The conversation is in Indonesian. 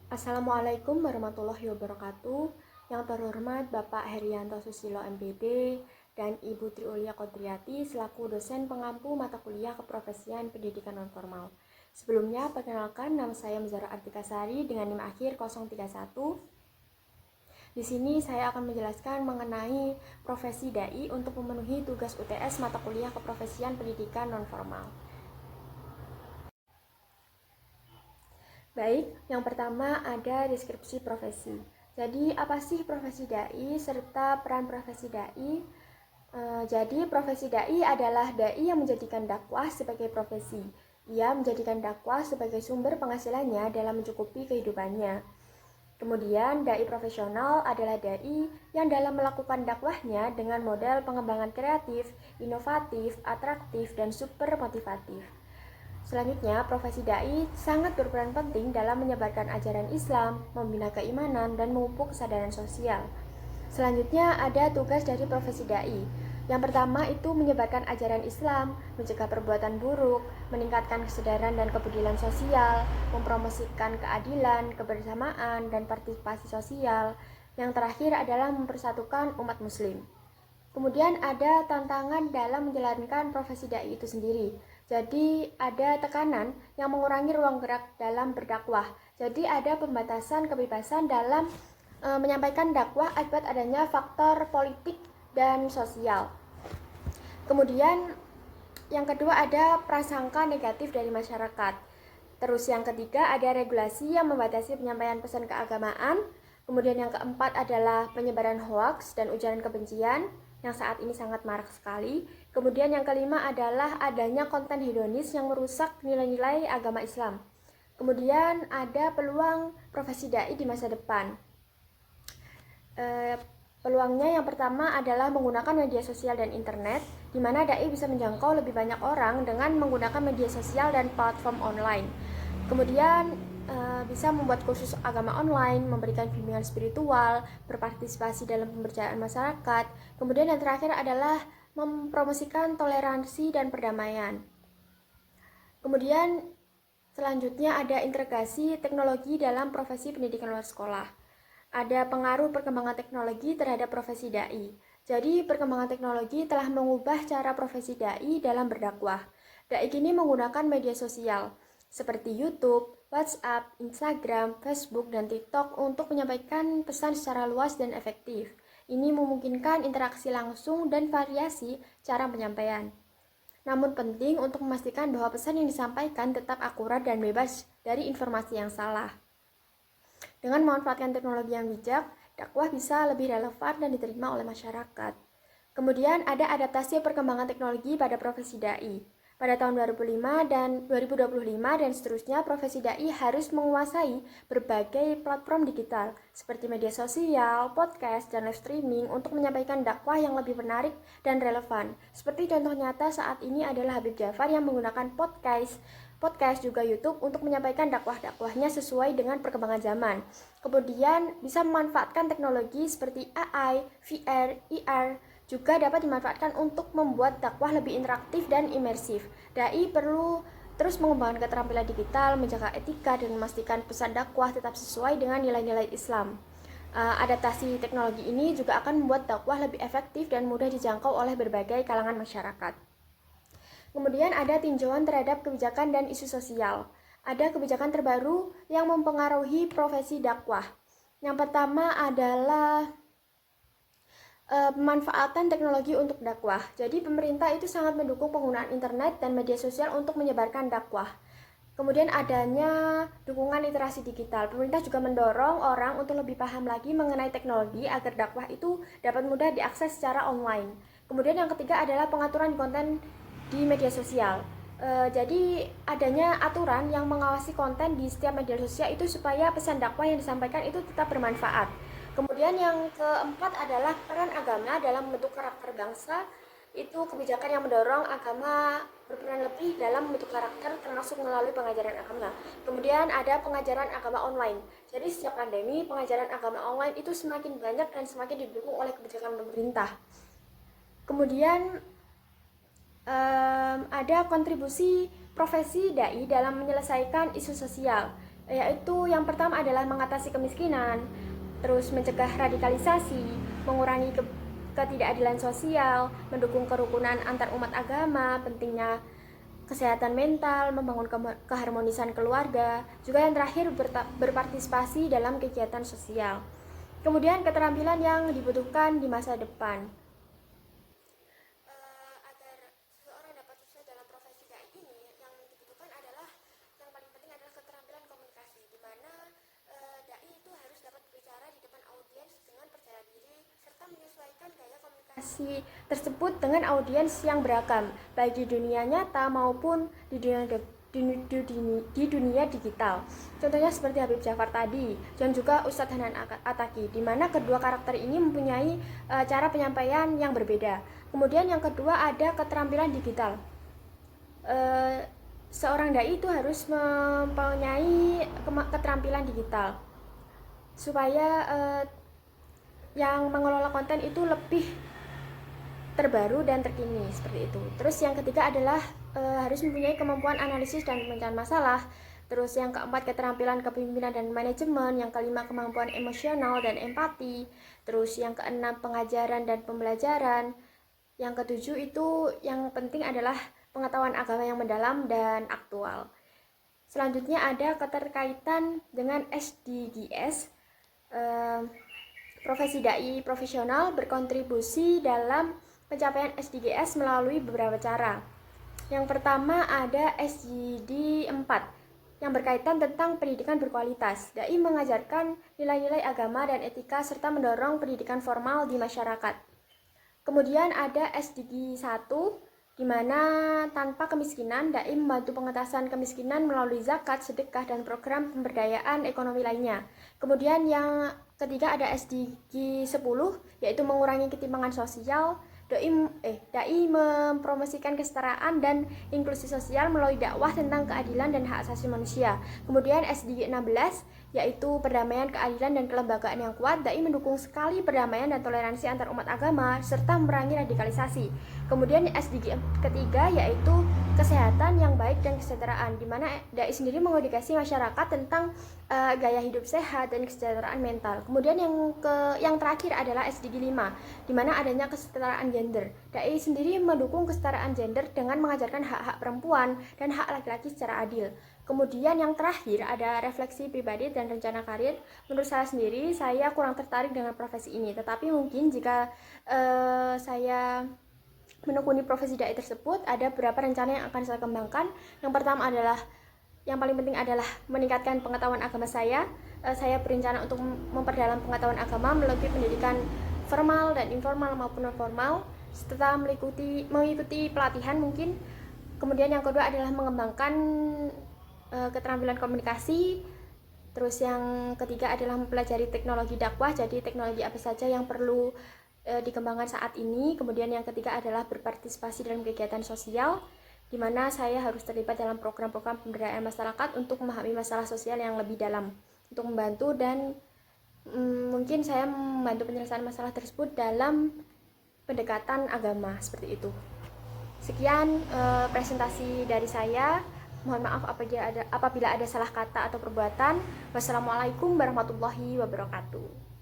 Assalamualaikum warahmatullahi wabarakatuh. Yang terhormat Bapak Herianto Susilo MPD dan Ibu Triulia Kodriati selaku dosen pengampu mata kuliah keprofesian pendidikan nonformal. Sebelumnya, perkenalkan nama saya Muzara Artikasari dengan NIM akhir 031. Di sini saya akan menjelaskan mengenai profesi dai untuk memenuhi tugas UTS mata kuliah keprofesian pendidikan nonformal. Baik, yang pertama ada deskripsi profesi. Jadi, apa sih profesi dai serta peran profesi dai? Jadi, profesi dai adalah dai yang menjadikan dakwah sebagai profesi. Ia menjadikan dakwah sebagai sumber penghasilannya dalam mencukupi kehidupannya. Kemudian, dai profesional adalah dai yang dalam melakukan dakwahnya dengan model pengembangan kreatif, inovatif, atraktif, dan super motivatif. Selanjutnya, profesi dai sangat berperan penting dalam menyebarkan ajaran Islam, membina keimanan, dan memupuk kesadaran sosial. Selanjutnya, ada tugas dari profesi dai. Yang pertama itu menyebarkan ajaran Islam, mencegah perbuatan buruk, meningkatkan kesadaran dan kepedulian sosial, mempromosikan keadilan, kebersamaan, dan partisipasi sosial. Yang terakhir adalah mempersatukan umat muslim. Kemudian ada tantangan dalam menjalankan profesi dai itu sendiri. Jadi ada tekanan yang mengurangi ruang gerak dalam berdakwah. Jadi ada pembatasan kebebasan dalam menyampaikan dakwah akibat adanya faktor politik dan sosial. Kemudian yang kedua ada prasangka negatif dari masyarakat. Terus yang ketiga ada regulasi yang membatasi penyampaian pesan keagamaan. Kemudian yang keempat adalah penyebaran hoaks dan ujaran kebencian yang saat ini sangat marak sekali. Kemudian yang kelima adalah adanya konten hedonis yang merusak nilai-nilai agama Islam. Kemudian ada peluang profesi dai di masa depan. Peluangnya yang pertama adalah menggunakan media sosial dan internet, di mana dai bisa menjangkau lebih banyak orang dengan menggunakan media sosial dan platform online. Kemudian bisa membuat kursus agama online, memberikan bimbingan spiritual, berpartisipasi dalam pemberdayaan masyarakat. Kemudian yang terakhir adalah mempromosikan toleransi dan perdamaian. Kemudian selanjutnya ada integrasi teknologi dalam profesi pendidikan luar sekolah. Ada pengaruh perkembangan teknologi terhadap profesi dai. Jadi perkembangan teknologi telah mengubah cara profesi dai dalam berdakwah. Dai kini menggunakan media sosial seperti YouTube, WhatsApp, Instagram, Facebook, dan TikTok untuk menyampaikan pesan secara luas dan efektif. Ini memungkinkan interaksi langsung dan variasi cara penyampaian. Namun penting untuk memastikan bahwa pesan yang disampaikan tetap akurat dan bebas dari informasi yang salah. Dengan memanfaatkan teknologi yang bijak, dakwah bisa lebih relevan dan diterima oleh masyarakat. Kemudian ada adaptasi perkembangan teknologi pada profesi dai. Pada tahun 2005 dan 2025 dan seterusnya, profesi dai harus menguasai berbagai platform digital seperti media sosial, podcast, dan live streaming untuk menyampaikan dakwah yang lebih menarik dan relevan. Seperti contoh nyata saat ini adalah Habib Jafar yang menggunakan podcast juga YouTube untuk menyampaikan dakwah-dakwahnya sesuai dengan perkembangan zaman. Kemudian bisa memanfaatkan teknologi seperti AI, VR, IR, juga dapat dimanfaatkan untuk membuat dakwah lebih interaktif dan imersif. Dai perlu terus mengembangkan keterampilan digital, menjaga etika, dan memastikan pesan dakwah tetap sesuai dengan nilai-nilai Islam. Adaptasi teknologi ini juga akan membuat dakwah lebih efektif dan mudah dijangkau oleh berbagai kalangan masyarakat. Kemudian ada tinjauan terhadap kebijakan dan isu sosial. Ada kebijakan terbaru yang mempengaruhi profesi dakwah. Yang pertama adalah pemanfaatan teknologi untuk dakwah. Jadi pemerintah itu sangat mendukung penggunaan internet dan media sosial untuk menyebarkan dakwah. Kemudian adanya dukungan literasi digital. Pemerintah juga mendorong orang untuk lebih paham lagi mengenai teknologi agar dakwah itu dapat mudah diakses secara online. Kemudian yang ketiga adalah pengaturan konten di media sosial. Jadi adanya aturan yang mengawasi konten di setiap media sosial itu supaya pesan dakwah yang disampaikan itu tetap bermanfaat. Kemudian yang keempat adalah peran agama dalam membentuk karakter bangsa. Itu kebijakan yang mendorong agama berperan lebih dalam membentuk karakter termasuk melalui pengajaran agama. Kemudian ada pengajaran agama online. Jadi sejak pandemi, pengajaran agama online itu semakin banyak dan semakin didukung oleh kebijakan pemerintah. Kemudian ada kontribusi profesi dai dalam menyelesaikan isu sosial. yaitu yang pertama adalah mengatasi kemiskinan, terus mencegah radikalisasi, mengurangi ketidakadilan sosial, mendukung kerukunan antar umat agama, pentingnya kesehatan mental, membangun keharmonisan keluarga, juga yang terakhir berpartisipasi dalam kegiatan sosial. Kemudian keterampilan yang dibutuhkan di masa depan. Agar seseorang dapat sukses dalam profesi dai ini, yang dibutuhkan adalah yang paling penting adalah keterampilan komunikasi, di mana dai itu harus dapat berbicara di depan audiens dengan percaya diri serta menyesuaikan gaya komunikasi tersebut dengan audiens yang beragam, baik di dunia nyata maupun di dunia digital. Contohnya seperti Habib Jafar tadi dan juga Ustadz Hanan Ataki, di mana kedua karakter ini mempunyai cara penyampaian yang berbeda. Kemudian yang kedua ada keterampilan digital. Seorang dai itu harus mempunyai keterampilan digital supaya yang mengelola konten itu lebih terbaru dan terkini, seperti itu. Terus yang ketiga adalah harus mempunyai kemampuan analisis dan pemecahan masalah. Terus yang keempat keterampilan kepemimpinan dan manajemen. Yang kelima kemampuan emosional dan empati. Terus yang keenam pengajaran dan pembelajaran. Yang ketujuh itu yang penting adalah pengetahuan agama yang mendalam dan aktual. Selanjutnya ada keterkaitan dengan SDGs. Profesi dai profesional berkontribusi dalam pencapaian SDGs melalui beberapa cara. Yang pertama ada SDG 4 yang berkaitan tentang pendidikan berkualitas. Dai mengajarkan nilai-nilai agama dan etika serta mendorong pendidikan formal di masyarakat. Kemudian ada SDG 1 di mana tanpa kemiskinan, dai membantu pengentasan kemiskinan melalui zakat, sedekah, dan program pemberdayaan ekonomi lainnya. Kemudian yang ketiga ada SDG 10 yaitu mengurangi ketimpangan sosial. Dai mempromosikan kesetaraan dan inklusi sosial melalui dakwah tentang keadilan dan hak asasi manusia. Kemudian SDG 16 yaitu perdamaian, keadilan, dan kelembagaan yang kuat. Dai mendukung sekali perdamaian dan toleransi antar umat agama serta memerangi radikalisasi. Kemudian SDG ketiga yaitu kesehatan yang baik dan kesejahteraan, di mana dai sendiri mengedukasi masyarakat tentang gaya hidup sehat dan kesejahteraan mental. Kemudian yang terakhir adalah SDG 5 di mana adanya kesetaraan gender. Dai sendiri mendukung kesetaraan gender dengan mengajarkan hak-hak perempuan dan hak laki-laki secara adil. Kemudian yang terakhir ada refleksi pribadi dan rencana karir. Menurut saya sendiri, saya kurang tertarik dengan profesi ini. Tetapi mungkin jika saya menekuni profesi dai tersebut, ada beberapa rencana yang akan saya kembangkan. Yang pertama adalah, yang paling penting adalah meningkatkan pengetahuan agama saya. Saya berencana untuk memperdalam pengetahuan agama melalui pendidikan formal dan informal maupun non formal, serta mengikuti pelatihan mungkin. Kemudian yang kedua adalah mengembangkan keterampilan komunikasi. Terus yang ketiga adalah mempelajari teknologi dakwah, jadi teknologi apa saja yang perlu dikembangkan saat ini. Kemudian yang ketiga adalah berpartisipasi dalam kegiatan sosial, di mana saya harus terlibat dalam program-program pemberdayaan masyarakat untuk memahami masalah sosial yang lebih dalam, untuk membantu dan mungkin saya membantu penyelesaian masalah tersebut dalam pendekatan agama, seperti itu. Sekian presentasi dari saya. Mohon maaf apabila ada salah kata atau perbuatan. Wassalamualaikum warahmatullahi wabarakatuh.